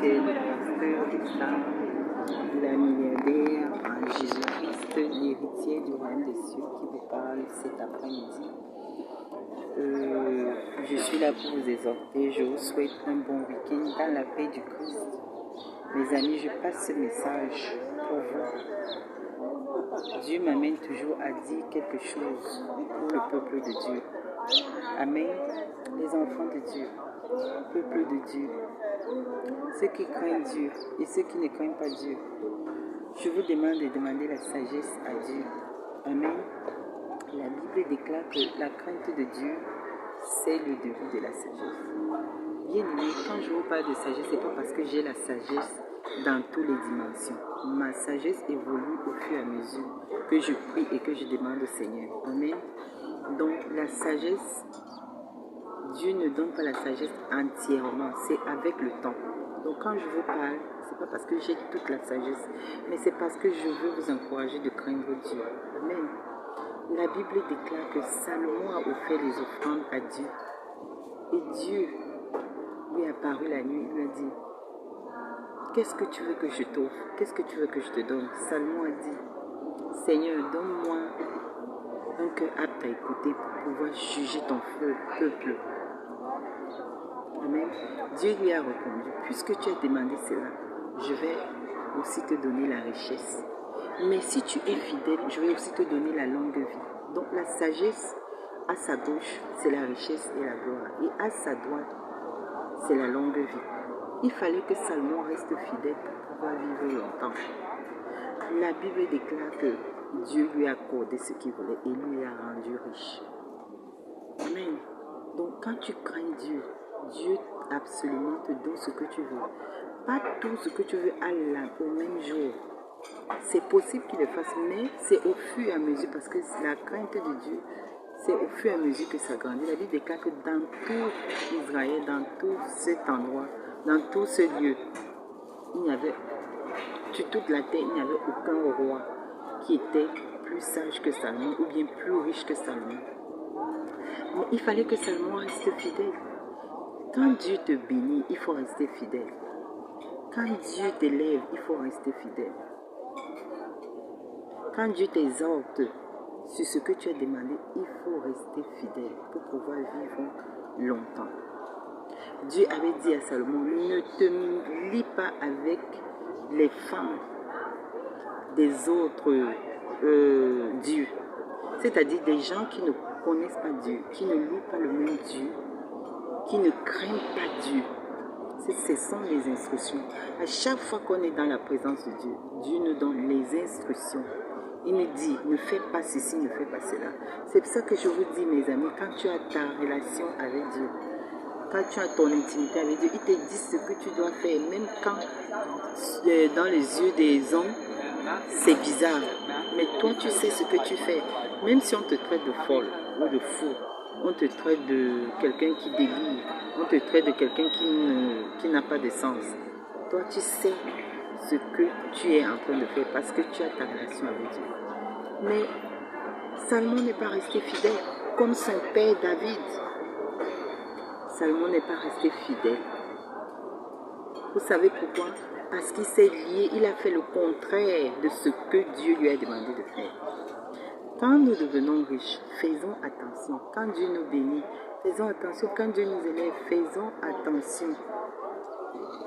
c'est le pasteur d'Islam, la milliardaire en Jésus-Christ, l'héritier du royaume des cieux qui vous parle cet après-midi. Je suis là pour vous exhorter. Je vous souhaite un bon week-end dans la paix du Christ. Mes amis, je passe ce message pour vous. Dieu m'amène toujours à dire quelque chose pour le peuple de Dieu. Amen. Les enfants de Dieu, peuple de Dieu, ceux qui craignent Dieu et ceux qui ne craignent pas Dieu. Je vous demande de demander la sagesse à Dieu. Amen. La Bible déclare que la crainte de Dieu, c'est le début de la sagesse. Bien aimé, quand je vous parle de sagesse, ce n'est pas parce que j'ai la sagesse dans toutes les dimensions. Ma sagesse évolue au fur et à mesure que je prie et que je demande au Seigneur. Amen. Donc la sagesse, Dieu ne donne pas la sagesse entièrement, c'est avec le temps. Donc quand je vous parle, ce n'est pas parce que j'ai toute la sagesse, mais c'est parce que je veux vous encourager de craindre Dieu. Amen. La Bible déclare que Salomon a offert les offrandes à Dieu. Et Dieu lui est apparu la nuit, il lui a dit, qu'est-ce que tu veux que je t'offre? Qu'est-ce que tu veux que je te donne? Salomon a dit, Seigneur, donne-moi un cœur apte à écouter pour pouvoir juger ton peuple. Amen. Dieu lui a répondu, puisque tu as demandé cela, je vais aussi te donner la richesse. Mais si tu es fidèle, je vais aussi te donner la longue vie. Donc la sagesse, à sa gauche, c'est la richesse et la gloire. Et à sa droite, c'est la longue vie. Il fallait que Salomon reste fidèle pour pouvoir vivre longtemps. La Bible déclare que Dieu lui a accordé ce qu'il voulait et lui a rendu riche. Amen. Donc quand tu crains Dieu, Dieu absolument te donne ce que tu veux. Pas tout ce que tu veux au même jour. C'est possible qu'il le fasse, mais c'est au fur et à mesure, parce que la crainte de Dieu, c'est au fur et à mesure que ça grandit. La Bible déclare que dans tout Israël, dans tout cet endroit, dans tout ce lieu, il n'y avait, sur toute la terre, il n'y avait aucun roi qui était plus sage que Salomon ou bien plus riche que Salomon. Mais il fallait que Salomon reste fidèle. Quand Dieu te bénit, il faut rester fidèle. Quand Dieu t'élève, il faut rester fidèle. Quand Dieu t'exhorte sur ce que tu as demandé, il faut rester fidèle pour pouvoir vivre longtemps. Dieu avait dit à Salomon, ne te lie pas avec les femmes des autres dieux. C'est-à-dire des gens qui ne connaissent pas Dieu, qui ne louent pas le même Dieu, qui ne craignent pas Dieu. Ce sont les instructions. À chaque fois qu'on est dans la présence de Dieu, Dieu nous donne les instructions. Il nous dit, ne fais pas ceci, ne fais pas cela. C'est pour ça que je vous dis, mes amis, quand tu as ta relation avec Dieu, quand tu as ton intimité avec Dieu, il te dit ce que tu dois faire. Même quand, dans les yeux des hommes, c'est bizarre. Mais toi, tu sais ce que tu fais. Même si on te traite de folle ou de fou, on te traite de quelqu'un qui délire, on te traite de quelqu'un qui n'a pas de sens. Toi, tu sais ce que tu es en train de faire parce que tu as ta relation avec Dieu. Mais Salomon n'est pas resté fidèle comme son père David. Salomon n'est pas resté fidèle. Vous savez pourquoi? Parce qu'il s'est lié, il a fait le contraire de ce que Dieu lui a demandé de faire. Quand nous devenons riches, faisons attention. Quand Dieu nous bénit, faisons attention. Quand Dieu nous élève, faisons attention.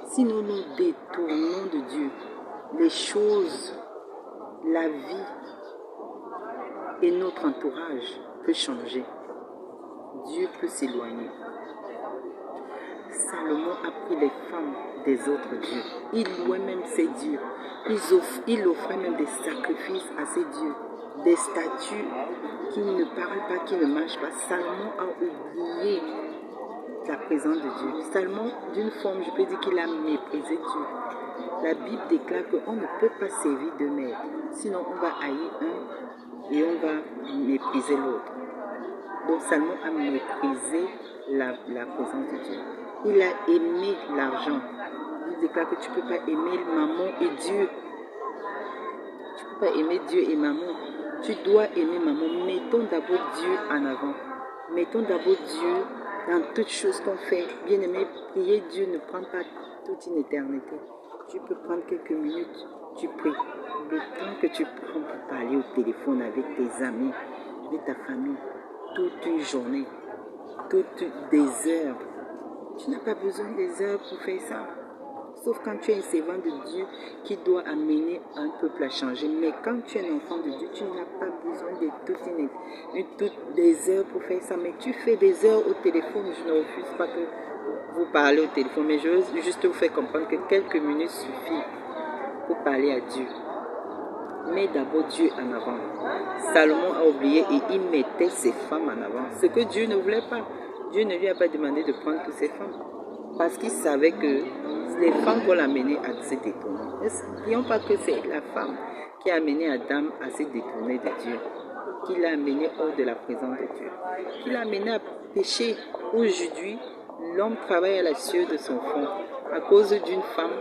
Si nous nous détournons de Dieu, les choses, la vie et notre entourage peut changer. Dieu peut s'éloigner. Salomon a pris les femmes des autres dieux. Il louait même ces dieux. Il offrait même des sacrifices à ces dieux. Des statues qui ne parlent pas, qui ne marchent pas. Salomon a oublié la présence de Dieu. Salomon, d'une forme, je peux dire qu'il a méprisé Dieu. La Bible déclare qu'on ne peut pas servir deux maîtres. Sinon, on va haïr un et on va mépriser l'autre. Donc, Salomon a méprisé la présence de Dieu. Il a aimé l'argent. Il déclare que tu ne peux pas aimer maman et Dieu. Tu ne peux pas aimer Dieu et maman. Tu dois aimer maman. Mettons d'abord Dieu en avant. Mettons d'abord Dieu dans toutes choses qu'on fait. Bien aimé, prier Dieu ne prend pas toute une éternité. Tu peux prendre quelques minutes, tu pries. Le temps que tu prends pour parler au téléphone avec tes amis, avec ta famille, toute une journée, toutes des heures. Tu n'as pas besoin des heures pour faire ça. Sauf quand tu es un servant de Dieu qui doit amener un peuple à changer. Mais quand tu es un enfant de Dieu, tu n'as pas besoin de toutes des heures pour faire ça. Mais tu fais des heures au téléphone. Je ne refuse pas que vous parlez au téléphone. Mais je veux juste vous faire comprendre que quelques minutes suffisent pour parler à Dieu. Mets d'abord Dieu en avant. Salomon a oublié et il mettait ses femmes en avant. Ce que Dieu ne voulait pas. Dieu ne lui a pas demandé de prendre toutes ses femmes. Parce qu'il savait que les femmes vont l'amener à se détourner. Ne disons pas que c'est la femme qui a amené Adam à se détourner de Dieu, qui l'a amené hors de la présence de Dieu, qui l'a amené à pécher. Aujourd'hui, l'homme travaille à la sueur de son front à cause d'une femme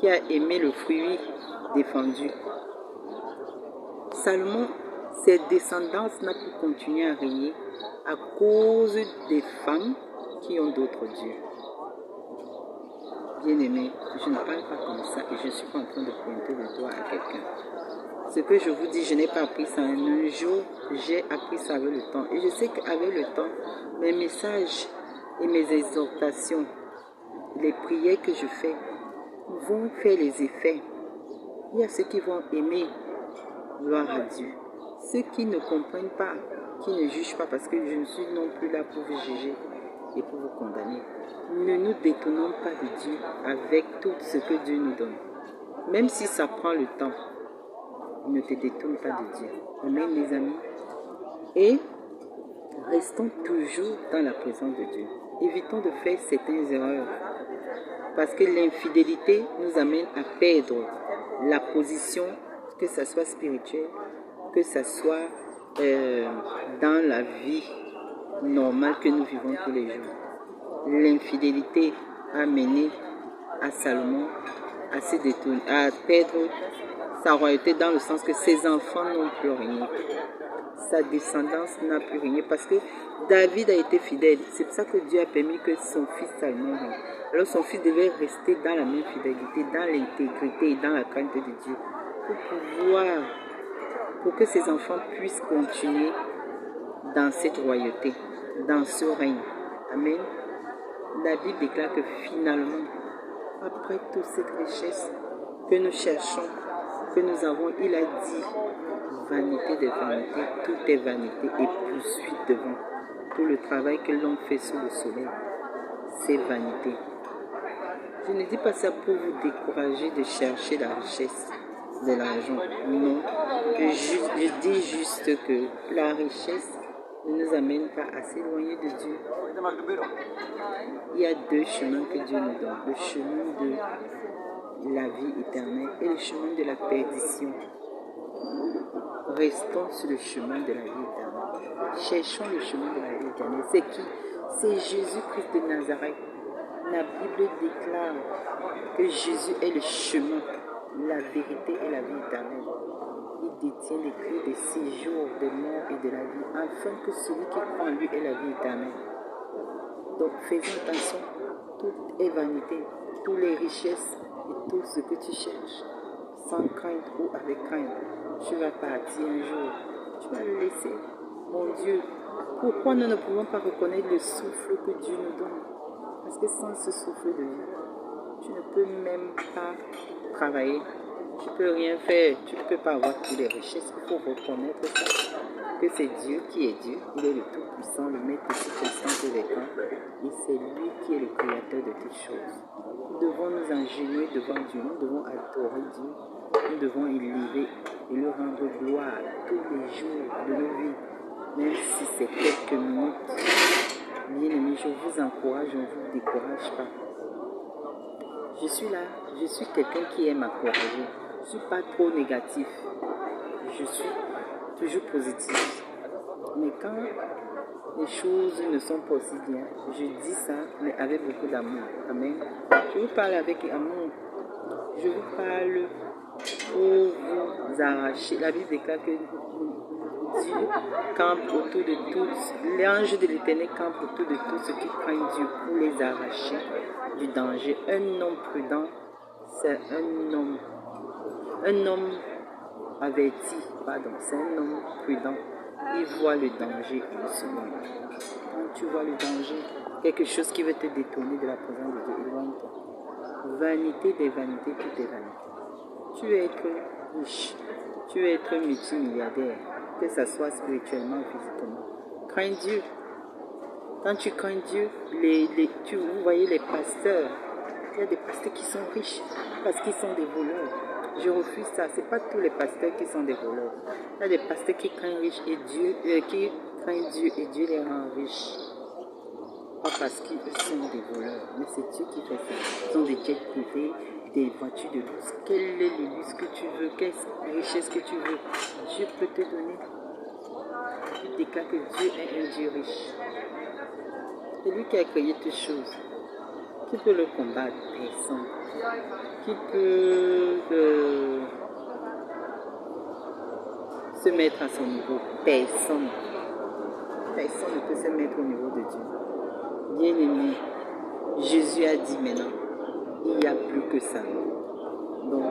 qui a aimé le fruit défendu. Salomon, ses descendants n'a pu continuer à régner à cause des femmes qui ont d'autres dieux. Bien-aimé, je ne parle pas comme ça et je ne suis pas en train de pointer le doigt à quelqu'un. Ce que je vous dis, je n'ai pas appris ça un jour, j'ai appris ça avec le temps. Et je sais qu'avec le temps, mes messages et mes exhortations, les prières que je fais, vont faire les effets. Il y a ceux qui vont aimer, gloire à Dieu. Ceux qui ne comprennent pas, qui ne jugent pas, parce que je ne suis non plus là pour vous juger et pour vous condamner. Ne nous détournons pas de Dieu avec tout ce que Dieu nous donne. Même si ça prend le temps, ne te détourne pas de Dieu. Amen, les amis. Et restons toujours dans la présence de Dieu. Évitons de faire certaines erreurs. Parce que l'infidélité nous amène à perdre la position, que ce soit spirituelle, que ce soit dans la vie normale que nous vivons tous les jours. L'infidélité a mené à Salomon à se détourner, à perdre sa royauté dans le sens que ses enfants n'ont plus régné. Sa descendance n'a plus régné parce que David a été fidèle. C'est pour ça que Dieu a permis que son fils Salomon règne. Alors son fils devait rester dans la même fidélité, dans l'intégrité et dans la crainte de Dieu pour que ses enfants puissent continuer dans cette royauté, dans ce règne. Amen. La Bible déclare que finalement, après toute cette richesse que nous cherchons, que nous avons, il a dit, vanité des vanités, tout est vanité et poursuite devant. Tout le travail que l'on fait sous le soleil, c'est vanité. Je ne dis pas ça pour vous décourager de chercher la richesse de l'argent. Non, je dis juste que la richesse ne nous amène pas à s'éloigner de Dieu. Il y a deux chemins que Dieu nous donne. Le chemin de la vie éternelle et le chemin de la perdition. Restons sur le chemin de la vie éternelle. Cherchons le chemin de la vie éternelle. C'est qui? C'est Jésus-Christ de Nazareth. La Bible déclare que Jésus est le chemin, la vérité et la vie éternelle. Il détient les clés des séjours, des morts et de la vie, afin que celui qui croit en lui ait la vie éternelle. Donc faisons attention, tout est vanité, toutes les richesses et tout ce que tu cherches, sans crainte ou avec crainte, tu vas partir un jour, tu vas le laisser. Mon Dieu, pourquoi nous ne pouvons pas reconnaître le souffle que Dieu nous donne? Parce que sans ce souffle de vie, tu ne peux même pas travailler, tu ne peux rien faire, tu ne peux pas avoir toutes les richesses. Il faut reconnaître ça, que c'est Dieu qui est Dieu, il est le Tout-Puissant, le Maître de situation de l'écran, et c'est lui qui est le Créateur de toutes choses. Nous devons nous agenouiller devant Dieu, nous devons adorer Dieu, nous devons élever et lui rendre gloire tous les jours de nos vies, même si c'est quelques minutes. Bien aimés, je vous encourage, je ne vous décourage pas. Je suis là, je suis quelqu'un qui aime encourager. Je ne suis pas trop négatif. Je suis toujours positif. Mais quand les choses ne sont pas aussi bien, je dis ça, mais avec beaucoup d'amour. Amen. Je vous parle avec amour. Je vous parle pour vous arracher. La Bible déclare que Dieu campe autour de tous, l'ange de l'Éternel campe autour de tous ceux qui craignent Dieu pour les arracher du danger. Un homme prudent, c'est un homme averti, pardon, c'est un homme prudent. Il voit le danger en second. Quand tu vois le danger, quelque chose qui veut te détourner de la présence de Dieu, éloigne-toi. Vanité des vanités, tout est vanité. Tu veux être riche, tu veux être multimilliardaire, que ce soit spirituellement ou physiquement. Crains Dieu. Quand tu crains Dieu, vous voyez les pasteurs, il y a des pasteurs qui sont riches parce qu'ils sont des voleurs. Je refuse ça. Ce n'est pas tous les pasteurs qui sont des voleurs. Il y a des pasteurs qui craignent riches et qui craignent Dieu et Dieu les rend riches. Pas parce qu'ils sont des voleurs, mais c'est Dieu qui fait ça. Ils ont des jets privés, des voitures de luxe. Quel est le luxe que tu veux? Quelle richesse que tu veux? Dieu peut te donner. Je déclare que Dieu est un Dieu riche. C'est lui qui a créé toutes choses. Qui peut le combattre? Personne. Qui peut se mettre à son niveau? Personne. Personne ne peut se mettre au niveau de Dieu. Bien-aimé, Jésus a dit maintenant, il n'y a plus que ça. Donc,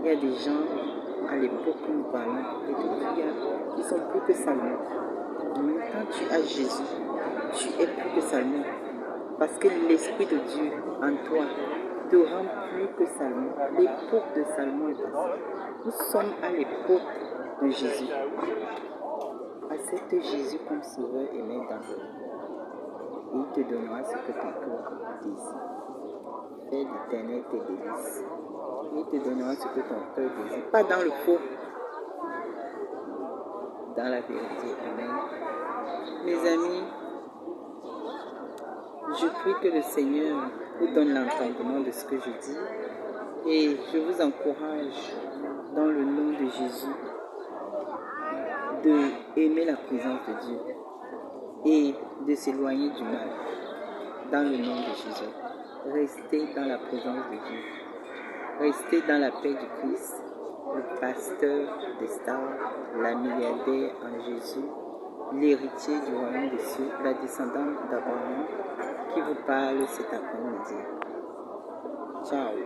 il y a des gens, à l'époque où nous parlons, qui ne sont plus que Salomon. Mais quand tu as Jésus, tu es plus que Salomon. Parce que l'Esprit de Dieu en toi te rend plus que Salomon. L'époque de Salomon est passée. Nous sommes à l'époque de Jésus. Accepte Jésus comme sauveur et maître dans ta vie. Et il te donnera ce que ton cœur désire. Fais l'Éternel tes délices. Il te donnera ce que ton cœur désire. Pas dans le faux, dans la vérité. Amen. Mes amis, je prie que le Seigneur vous donne l'entendement de ce que je dis. Et je vous encourage, dans le nom de Jésus, de aimer la présence de Dieu et de s'éloigner du mal. Dans le nom de Jésus. Restez dans la présence de Dieu. Restez dans la paix du Christ, le pasteur des stars, la milliardaire en Jésus, l'héritier du royaume des cieux, la descendante d'Abraham, qui vous parle cet après-midi. Ciao.